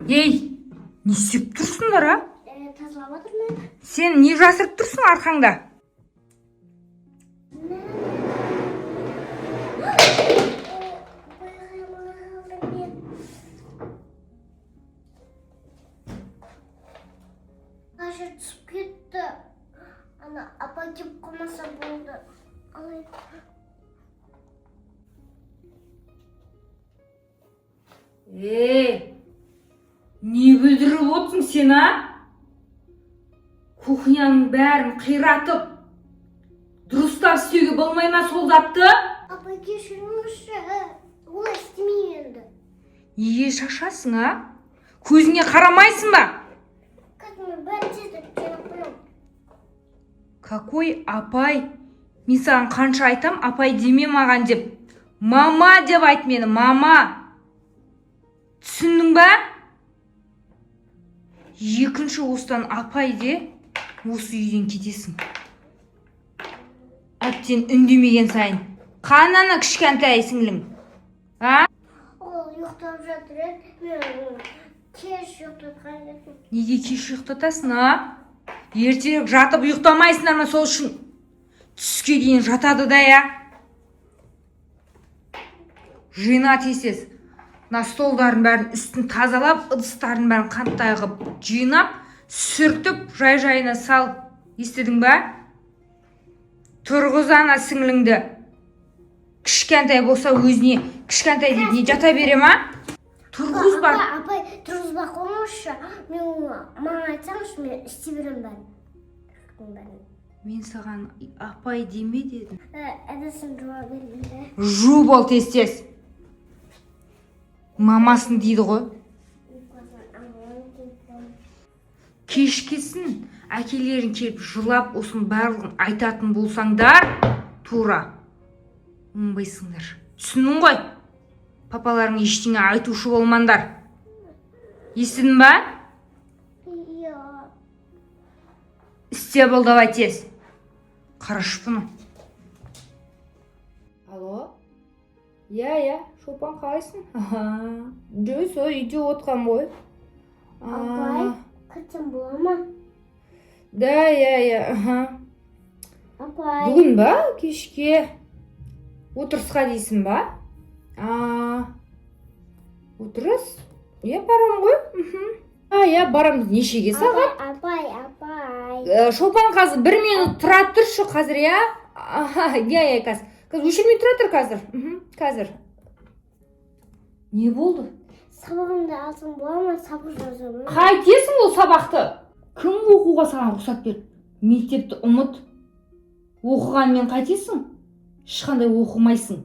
Ей, не істеп тұрсыңдар, а? Тазалап отырмын. Сен не жасырып тұрсың арқаңда? Қашыр түсіп кетті. Ана апа кеп қалмаса болды. Не бүлдіріп отырсың сен, а? Кухняның бәрін қиратып, дұрыстап істеуге болмай ма сол затты? Апа кешіріңізші, олай істемеймін енді. Неге шашасың, а? Көзіңе қарамайсың ба? Кәдімгі бәрін тезіріп жинап қоямын. Какой апай? Мен саған қанша айтам, апай деме маған деп. Мама деп айт мені, мама. Түсіндің ба? Екінші осыдан апай де, осы үйден кетесің. Әптен үндемеген сайын. Қананы кішкентай сіңлің? А? Ол ұйықтап жатыр еді, мен кеш ұйықтатқан едім. Неге кеш ұйықтатасың, а? Ертерек жатып ұйықтамайсыңдар ма сол үшін? Түске дейін жатады да, я? Жина тесес. На столдарын бәрін үстін тазалап, ыдыстарын бәрін қанттай қып жинап, сүртіп, жай-жайына сал. Естідің ба? Тұрғыз ана сіңліңді. Кішкентай болса өзіне, кішкентай деп не жата бере ма? Тұрғыз бар. Апай, тұрғызбақ қойыңызшы. Мен маған айтсаңызшы, мен істей беремін бәрін. Мен саған апай деме дедім. Әдесін жуа бердім. Жу бол тез-тез. Мамасын дейді ғой. Кешкесін әкелерін келіп жылап, осын барлығын айтатын болсаңдар, тура оңбайсыңдар. Түсінің ғой? Папаларың ештеңе айтушы болмандар. Естідің ба? Істе бол давай тез. Қараш бұны. Алло? Я, Шопан қалайсың? Жой, сол үйде отқан ғой. Апай, кірсем бола ма? Да, я. Апай. Бүгін ба? Кешке отырысқа дейсің ба? Отырыс? Барам ғой. Я барам. Нешеге сағат? Апай. Шопан қазір 1 минут тұрат тұршы қазір, я? Я, қазір. Қазір өшірмей тұра тұр қазір. Қазір. Не болды? Сабағымды алсам бола ма? Сабақ жазамын. Қайтесің ол сабақты? Кім оқуға саған рұқсат берді? Мектепті ұмыт. Оқығанмен қайтесің? Ешқандай оқымайсың.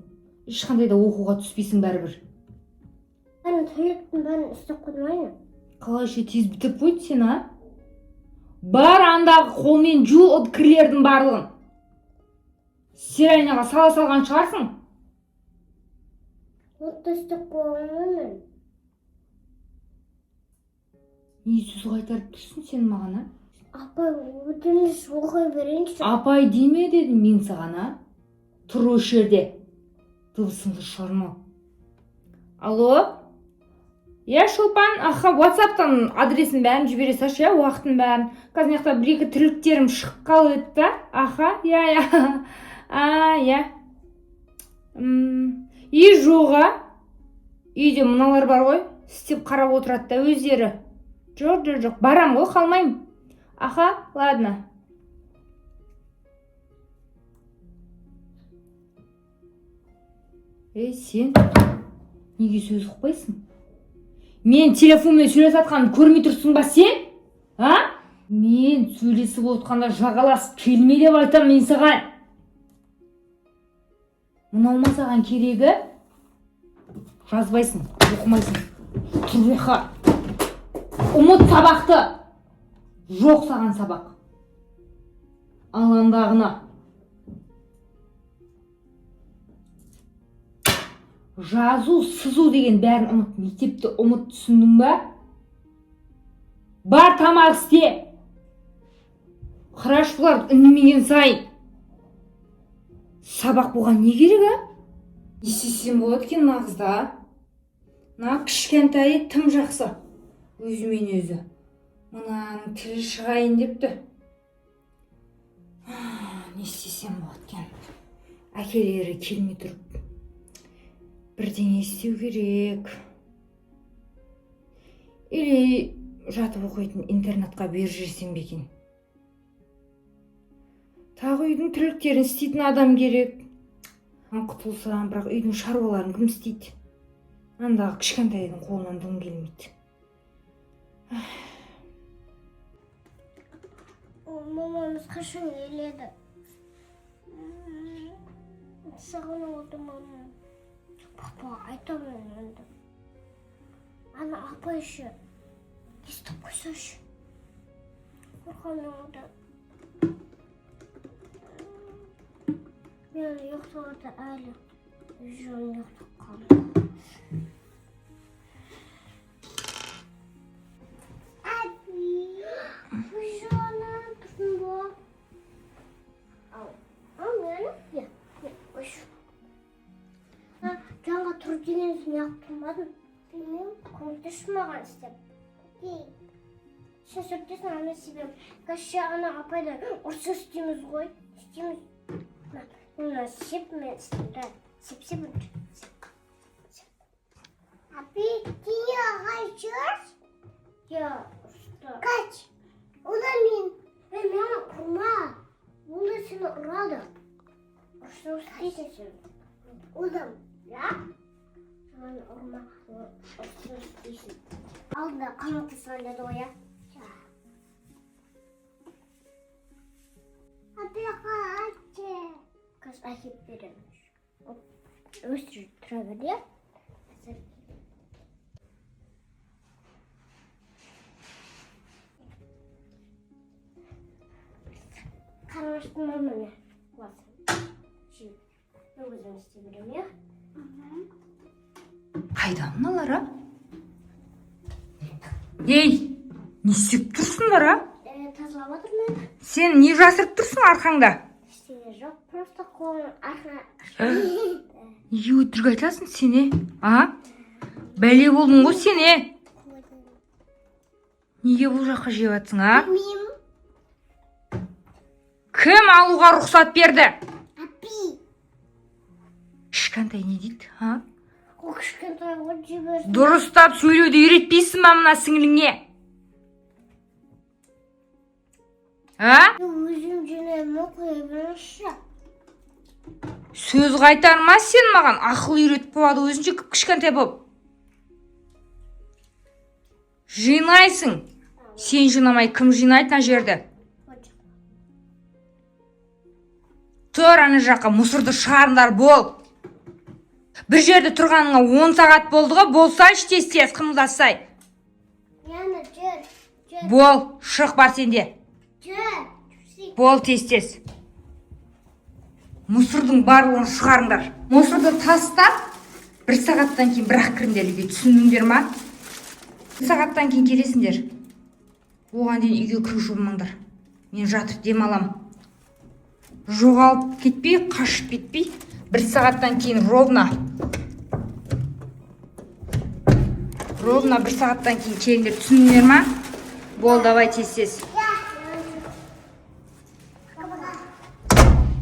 Ешқандай да оқуға түспейсің бәрібір. Бәрін төлектің бәрін істеп қоймайын. Қалайша тез бітіп қойды сен, а? Бар андағы қолмен жу кірлердің барлығын. Стиральныйға сала салған шығарсың? Отты істеп қоймайын. Не сөз қайтарып тұрсың сен маған, а? Апай, өтініш оқи берейінші. Апай деме дедім мен саған, а? Тұр осы жерде. Дыбысыңды шығарма. Алло? Я, Шолпан, WhatsApp-тан адресін бәрін жібере салшы, я, уақытын бәрін. Қазір мақта 1-2 тірліктерім шығып қалып еді, я. И жоға. Үйде мұналар бар ғой, істеп қарап отырады да өздері. Жоқ, барам ғой, қалмайым. Ладно. Сен неге сөз ұқпайсың? Мен телефонмен сөйлесіп атқанын көрмей тұрсың ба сен? Мен сөйлесіп отқанда жағаласып келме деп айтам мен саған. Мынау ма саған керегі? Жазбайсың, оқымайсың. Тұрбеқа. Ұмыт сабақты. Жоқ саған сабақ. Алаңдағына. Жазу, сызу деген бәрін ұмыт. Мектепті ұмыт, түсіндің ба? Бар тамақ істе. Қарашылар үнемеген сайын. Сабақ болған не керек, а? Не істесем болады екен нағызда? На кішкентайы тым жақсы. өзімен өзі. Мынаның тілі шығайын депті. Не істесем болады екен? Әкелері келмей тұрып. Бірдеңе істеу керек. Или жатып оқитын интернатқа беріп жіберсем бе екен? Тағы үйдің тірліктерін істейтін адам керек. Құтылсам, бірақ үйдің шаруаларын кім істейді? Андағы кішкентайдың қолынан дым келмейді. Мамамыз қашан келеді? Сағынып мама. Папа, айтамын енді. Ана апа еще естіп қойсашы. Қорқамын. Мен ұйықтауды әлі жөн ұйықтап қалдым. Жаңға тұр деген неғып тұрмадың? Білмеймін, көмектесші маған істеп. Сен сөйтесің, ана себебім. Кәші ана апайды ұрсы істейміз ғой. Істейміз. Мына сеп мен істеймді. Сеп. Апи, кие қайчырс? Ұрысты. Қач? Ода мен. Мен ұрма. Онда сені ұрады. Ұрсы істейсің сен. Odam, ya? Sen orman ısırsın. Al da kanatı söyle doya. Hadi kaçı. Kız ayıp verilmiş. Östür traveli ya. Karıştırma beni. Şimdi. Өзім істей берем, я? Қайда мыналар, Ей, не істеп тұрсыңдар, Тазалап отырмын. Сен не жасырып тұрсың арқаңда? Ештеңе жоқ, просто қолым арқа. Неге өтірік айтасың сен, Бәле болдың ғой сен, Неге бұл жаққа жеп жатсың, Білмеймін. Кім алуға рұқсат берді? Апи. Кішкентай не дейді, Ол кішкентай ғой жіберді. Дұрыстап сөйлеуді үйретпейсің ба мына сіңіліңе? Өзім жинаймын, қоя беріңізші. Сөз қайтармас сен маған, ақыл үйретіп болады өзінше кішкентай болып. Жинайсың. Сен жинамай, кім жинайды мына жерді? Тұр ана жаққа мұсырды шығарыңдар, бол. Бір жерде тұрғаныңа 10 сағат болды ғой, болсайшы тез-тез қымылдасай. Яна, жүр. Бол, шық бар сенде. Жүр. Бол тез-тез. Мұсырдың барлығын шығарыңдар. Мұсырды тастап, 1 сағаттан кейін бірақ кіріңдер үйге, түсіндіңдер ма? 1 сағаттан кейін келесіңдер. Оған дейін үйге кіріп жумаңдар. Мен жатып демалам. Жоғалып кетпей, қашып кетпей, 1 сағаттан кейін ровно 1 сағаттан кейін келіңдер, түсіндіңдер ма? Бол, давай тез-тез.